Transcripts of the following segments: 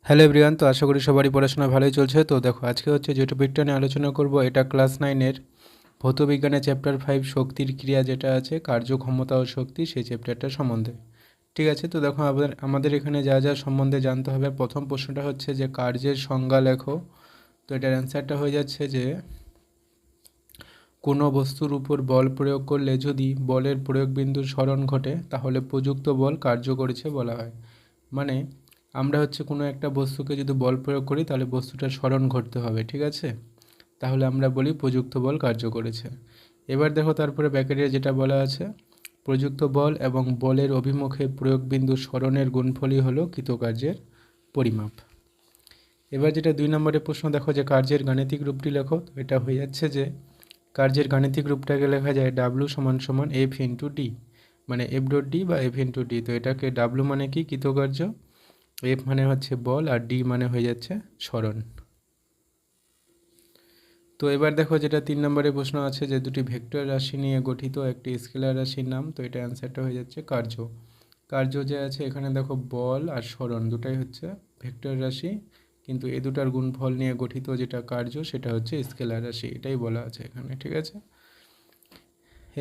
Hello everyone, তো আশা করি সবারই পড়াশোনা ভালোই চলছে। তো দেখো, আজকে হচ্ছে যে টপিকটা নিয়ে আলোচনা করব, এটা ক্লাস 9-এর ভৌতবিজ্ঞানের চ্যাপ্টার 5 শক্তির ক্রিয়া যেটা আছে, কার্যক্ষমতা ও শক্তি, সেই চ্যাপ্টারটা সম্বন্ধে। ঠিক আছে, তো দেখো আমাদের এখানে যা যা সম্বন্ধে জানতে হবে, প্রথম প্রশ্নটা হচ্ছে যে কার্যের সংজ্ঞা লেখো। তো এটার অ্যান্সারটা হয়ে যাচ্ছে যে কোনো বস্তুর উপর বল প্রয়োগ করলে যদি বলের প্রয়োগ বিন্দুর স্মরণ ঘটে তাহলে প্রযুক্ত বল কার্য করেছে বলা হয়। মানে আমরা হচ্ছে কোনো একটা বস্তুকে যদি বল প্রয়োগ করি তাহলে বস্তুটার স্মরণ ঘটতে হবে, ঠিক আছে, তাহলে আমরা বলি প্রযুক্ত বল কার্য করেছে। এবার দেখো তারপরে ব্যাকেটে যেটা বলা আছে, প্রযুক্ত বল এবং বলের অভিমুখে প্রয়োগ বিন্দু স্মরণের গুণফলই হলো কৃতকার্যের পরিমাপ। এবার যেটা 2 নম্বরের প্রশ্ন, দেখো যে কার্যের গাণিতিক রূপটি লেখো। তো এটা হয়ে যাচ্ছে যে কার্যের গাণিতিক রূপটাকে লেখা যায় ডাব্লু সমান সমান এফ ইন্টু ডি, মানে এফ ডট ডি বা এফ ইন্টু ডি। তো এটাকে ডাব্লু মানে কি, কৃতকার্য, এফ মানে হচ্ছে বল, আর ডি মানে হয়ে যাচ্ছে স্মরণ। তো এবার দেখো যেটা 3 নম্বরে প্রশ্ন আছে, যে দুটি ভেক্টর রাশি নিয়ে গঠিত একটি স্কেলার রাশির নাম। তো এটা অ্যান্সারটা হয়ে যাচ্ছে কার্য। কার্য যে আছে এখানে দেখো, বল আর স্মরণ দুটাই হচ্ছে ভেক্টর রাশি, কিন্তু এই দুটার গুণফল নিয়ে গঠিত যেটা কার্য সেটা হচ্ছে স্কেলার রাশি, এটাই বলা আছে এখানে, ঠিক আছে।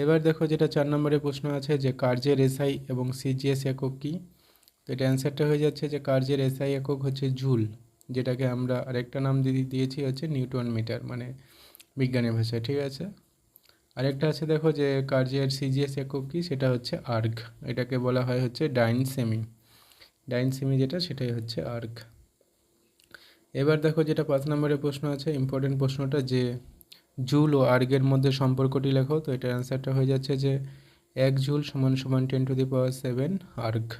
এবার দেখো যেটা 4 নম্বরে প্রশ্ন আছে, যে কার্যের এসআই এবং সিজিএস একক কী। তো এটা অ্যান্সারটা হয়ে যাচ্ছে যে কার্যের এসআই একক হচ্ছে জুল, যেটাকে আমরা আরেকটা নাম দিয়েছি হচ্ছে নিউটন মিটার, মানে বিজ্ঞানী ভাষায়, ঠিক আছে। আরেকটা আছে দেখো, যে কার্যের সিজিএস একক কী, সেটা হচ্ছে আর্গ, এটাকে বলা হয় হচ্ছে ডাইন সেমি। ডাইন সেমি যেটা, সেটাই হচ্ছে আর্গ। এবার দেখো যেটা 5 নম্বরের প্রশ্ন আছে, ইম্পর্টেন্ট প্রশ্নটা, যে জুল ও আর্গের মধ্যে সম্পর্কটি লেখো। তো এটার অ্যান্সারটা হয়ে যাচ্ছে যে 1 জুল সমান সমান 10⁻7 আর্গ।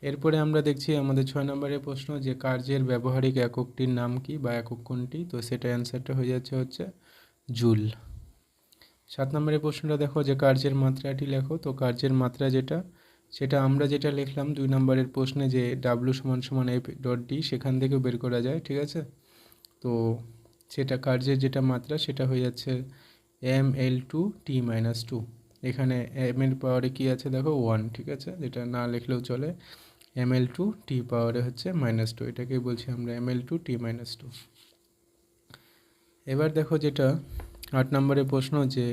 এরপরে আমরা দেখছি আমাদের 6 নম্বরের প্রশ্ন, যে কার্যের ব্যবহারিক এককটির নাম কি বা একক কোনটি। তো সেটা অ্যান্সারটা হয়ে যাচ্ছে হচ্ছে জুল। 7 নম্বরের প্রশ্নটা দেখো, যে কার্যের মাত্রাটি লেখো। তো কার্যের মাত্রা যেটা, সেটা আমরা যেটা লিখলাম 2 নম্বরের প্রশ্নে, যে ডাব্লু সমান সমান এফ ডট ডি, সেখান থেকেও বের করা যায়, ঠিক আছে। তো সেটা কার্যের যেটা মাত্রা সেটা হয়ে যাচ্ছে ml/t-2। এখানে এম এর পাওয়ারে কী আছে দেখো, 1, ঠিক আছে, যেটা না লিখলেও চলে। ml/t পাওয়ারে হচ্ছে -2, এটাকেই বলছি আমরা ml/t-2। এবার দেখো যেটা 8 নম্বরের প্রশ্ন, যে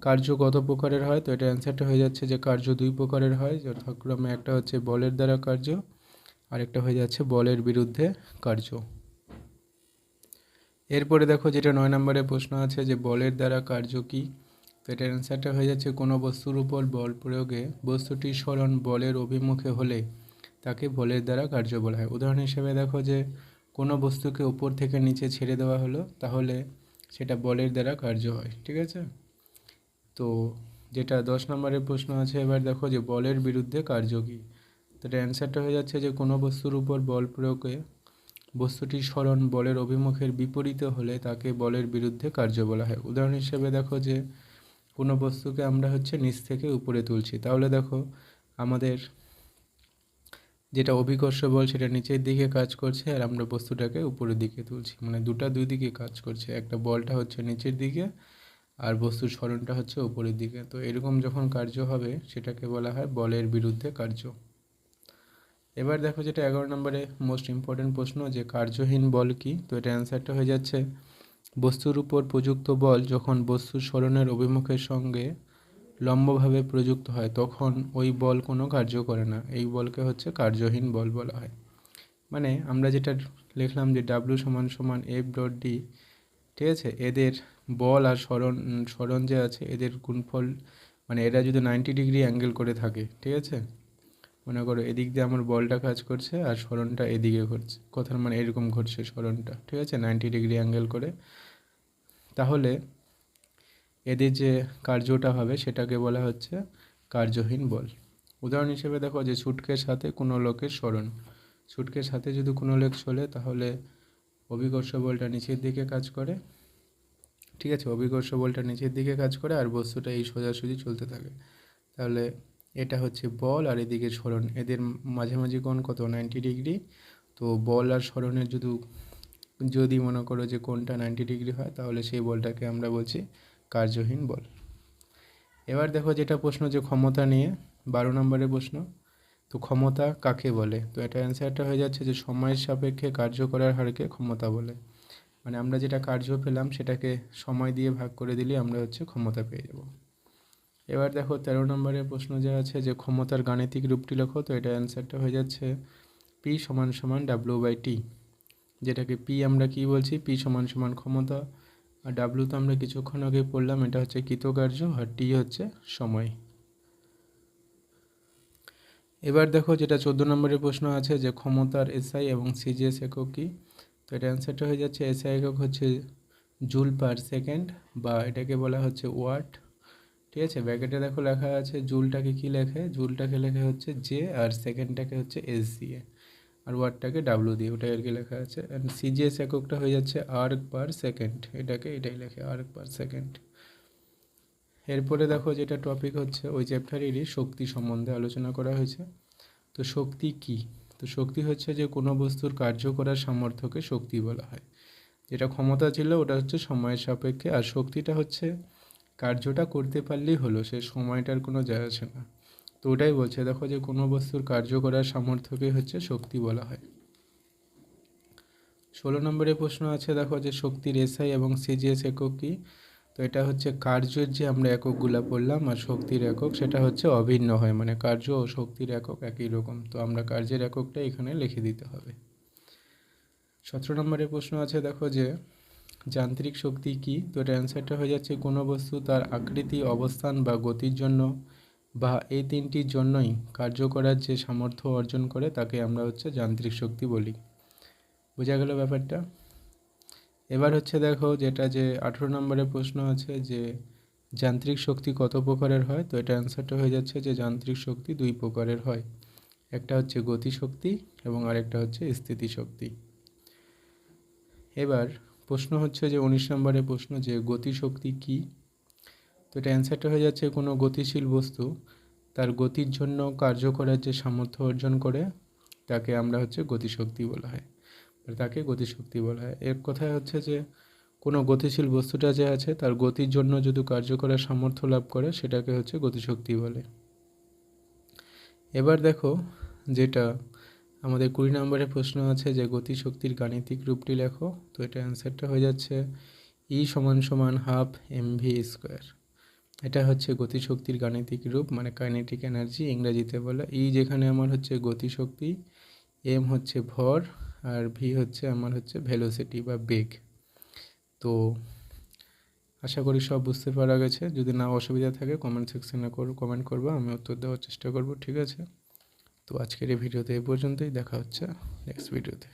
কার্য কত প্রকারের হয়। তো এটা অ্যান্সারটা হয়ে যাচ্ছে যে কার্য 2 প্রকারের হয়, যথাক্রমে একটা হচ্ছে বলের দ্বারা কার্য, আরেকটা হয়ে যাচ্ছে বলের বিরুদ্ধে কার্য। এরপরে দেখো যেটা 9 নম্বরের প্রশ্ন আছে, যে বলের দ্বারা কার্য কী। তো এটার অ্যান্সারটা হয়ে যাচ্ছে কোনো বস্তুর উপর বল প্রয়োগে বস্তুটির স্মরণ বলের অভিমুখে হলে তাকে বলের দ্বারা কার্য বলা হয়। উদাহরণ হিসেবে দেখো, যে কোনো বস্তুকে উপর থেকে নিচে ছেড়ে দেওয়া হলো, তাহলে সেটা বলের দ্বারা কার্য হয়, ঠিক আছে। তো যেটা 10 নম্বরের প্রশ্ন আছে, এবার দেখো, যে বলের বিরুদ্ধে কার্য কী। তো এটা অ্যান্সারটা হয়ে যাচ্ছে যে কোনো বস্তুর উপর বল প্রয়োগে বস্তুটির স্মরণ বলের অভিমুখের বিপরীতে হলে তাকে বলের বিরুদ্ধে কার্য বলা হয়। উদাহরণ হিসেবে দেখো, যে কোনো বস্তুকে আমরা হচ্ছে নিচ থেকে উপরে তুলছি, তাহলে দেখো আমাদের যেটা অভিকর্ষ বল সেটা নিচের দিকে কাজ করছে, আর আমরা বস্তুটাকে উপরের দিকে তুলছি, মানে দুই দিকে কাজ করছে, একটা বলটা হচ্ছে নিচের দিকে আর বস্তুর স্মরণটা হচ্ছে উপরের দিকে। তো এরকম যখন কার্য হবে সেটাকে বলা হয় বলের বিরুদ্ধে কার্য। এবার দেখো যেটা 11 নম্বরে মোস্ট ইম্পর্টেন্ট প্রশ্ন, যে কার্যহীন বল কি। তো এটা অ্যান্সারটা হয়ে যাচ্ছে বস্তুর উপর প্রযুক্ত বল যখন বস্তুর স্মরণের অভিমুখের সঙ্গে লম্বভাবে প্রযুক্ত হয় তখন ওই বল কোনো কার্য করে না, এই বলকে হচ্ছে কার্যহীন বল বলা হয়। মানে আমরা যেটা লিখলাম, যে ডাব্লু সমান সমান এফ ডট ডি, ঠিক আছে, এদের বল আর স্মরণ যে আছে এদের গুণফল, মানে এরা যদি 90 ডিগ্রি অ্যাঙ্গেল করে থাকে, ঠিক আছে, মনে করো এদিক দিয়ে আমার বলটা কাজ করছে আর স্মরণটা এদিকে ঘটছে, কথার মানে এরকম ঘটছে স্মরণটা, ঠিক আছে, 90 ডিগ্রি অ্যাঙ্গেল করে, তাহলে এদের যে কার্যটা হবে সেটাকে বলা হচ্ছে কার্যহীন বল। উদাহরণ হিসেবে দেখো, যে ছুটকের সাথে কোনো লোকের স্মরণ, ছুটকের সাথে যদি কোনো লোক চলে তাহলে অভিকর্ষ বলটা নিচের দিকে কাজ করে, ঠিক আছে, অভিকর্ষ বলটা নিচের দিকে কাজ করে আর বস্তুটা এই সোজাসুজি চলতে থাকে, তাহলে এটা হচ্ছে বল আর এদিকে স্মরণ, এদের মাঝামাঝি কোণ কত, 90 ডিগ্রি। তো বল আর স্মরণের যদি মনে করো যে কোণটা 90 ডিগ্রি হয় তাহলে সেই বলটাকে আমরা বলছি কার্যহীন বল। এবার দেখো যেটা প্রশ্ন, যে ক্ষমতা নিয়ে 12 নম্বরের প্রশ্ন, তো ক্ষমতা কাকে বলে? তো এটা অ্যান্সারটা হয়ে যাচ্ছে যে সময়ের সাপেক্ষে কার্য করার হারকে ক্ষমতা বলে। মানে আমরা যেটা কার্য পেলাম সেটাকে সময় দিয়ে ভাগ করে দিলে আমরা হচ্ছে ক্ষমতা পেয়ে যাব। এবার দেখো 13 নম্বরের প্রশ্ন যে আছে যে ক্ষমতার গাণিতিক রূপটি লেখো। তো এটা অ্যান্সারটা হয়ে যাচ্ছে পি সমান সমান W/T, যেটাকে পি আমরা কি বলছি, পি সমান সমান ক্ষমতা, আর ডাব্লু তো আমরা কিছুক্ষণ আগে পড়লাম, এটা হচ্ছে কৃতকার্য, আর টি হচ্ছে সময়। এবার দেখো যেটা 14 নম্বরের প্রশ্ন আছে যে ক্ষমতার এসআই এবং সিজিএস একক কি? তো এটা অ্যান্সারটা হয়ে যাচ্ছে এসআই একক হচ্ছে জুল পার সেকেন্ড, বা এটাকে বলা হচ্ছে ওয়াট। ঠিক আছে, ব্র্যাকেটে দেখো লেখা আছে জুলটাকে কি লেখে, জুলটাকে লেখে হচ্ছে জে, আর সেকেন্ডটাকে হচ্ছে এস দিয়ে, আর ওয়াটটাকে ডাব্লু দিয়ে, ওটাই আর কি লেখা আছে। অ্যান্ড সিজিএস এককটা হয়ে যাচ্ছে আর্ক পার সেকেন্ড, এটাই লেখে আর্ক পার সেকেন্ড। এরপরে দেখো যেটা টপিক হচ্ছে ওই চ্যাপ্টারেরই শক্তি সম্বন্ধে আলোচনা করা হয়েছে। তো শক্তি কি? তো শক্তি হচ্ছে যে কোনো বস্তুর কার্য করার সামর্থ্যকে শক্তি বলা হয়। যেটা ক্ষমতা ছিল ওটা হচ্ছে সময়ের সাপেক্ষে, আর শক্তিটা হচ্ছে কার্যটা করতে পারলেই হলো, সে সময়টার কোনো যায় আসে না। তো ওটাই বলছে, দেখো যে কোনো বস্তুর কার্য করার সামর্থ্যকে হচ্ছে শক্তি বলা হয়। 16 নম্বরের প্রশ্ন আছে দেখো যে শক্তির এসআই এবং সিজিএস একক কি? তো এটা হচ্ছে কার্যের যে আমরা এককগুলা পড়লাম আর শক্তির একক সেটা হচ্ছে অভিন্ন হয়, মানে কার্য ও শক্তির একক একই রকম, তো আমরা কার্যের এককটা এখানে লিখে দিতে হবে। 17 নম্বরের প্রশ্ন আছে দেখো যে যান্ত্রিক শক্তি কি? তো এটা অ্যান্সারটা হয়ে যাচ্ছে কোনো বস্তু তার আকৃতি, অবস্থান বা গতির জন্য বা এই তিনটির জন্যই কার্য করার যে সামর্থ্য অর্জন করে তাকে আমরা হচ্ছে যান্ত্রিক শক্তি বলি। বোঝা গেল ব্যাপারটা? এবার হচ্ছে দেখো যেটা যে 18 নম্বরের প্রশ্ন আছে যে যান্ত্রিক শক্তি কত প্রকারের হয়? তো এটা অ্যান্সারটা হয়ে যাচ্ছে যে যান্ত্রিক শক্তি দুই প্রকারের হয়, একটা হচ্ছে গতিশক্তি এবং আরেকটা হচ্ছে স্থিতিশক্তি। এবার প্রশ্ন হচ্ছে যে 19 নম্বরের প্রশ্ন যে গতিশক্তি কি? তো এটা অ্যান্সারটা হয়ে যাচ্ছে কোনো গতিশীল বস্তু তার গতির জন্য কার্য করার যে সামর্থ্য অর্জন করে তাকে আমরা হচ্ছে গতিশক্তি বলা হয়, তাকে গতিশক্তি বলা হয়। এর কথায় হচ্ছে যে কোনো গতিশীল বস্তুটা যে আছে তার গতির জন্য যদি কার্য করার সামর্থ্য লাভ করে সেটাকে হচ্ছে গতিশক্তি বলে। এবার দেখো যেটা আমাদের 20 নম্বরের প্রশ্ন আছে যে গতিশক্তির গাণিতিক রূপটি লেখো। তো এটা অ্যান্সারটা হয়ে যাচ্ছে ই সমান সমান হাফ এমভি স্কোয়ার। এটা হচ্ছে গতিশক্তির গাণিতিক রূপ, মানে কাইনেটিক এনার্জি ইংরেজিতে বলে। ই যেখানে আমার হচ্ছে গতিশক্তি, এম হচ্ছে ভর, আর ভি হচ্ছে আমার হচ্ছে ভেলোসিটি বা বেগ। তো আশা করি সব বুঝতে পারা গেছে। যদি না অসুবিধা থাকে কমেন্ট সেকশনে কমেন্ট করবো, আমি উত্তর দেওয়ার চেষ্টা করব। ঠিক আছে, তো আজকের এই ভিডিওতে এই পর্যন্তই, দেখা হচ্ছে নেক্সট ভিডিওতে।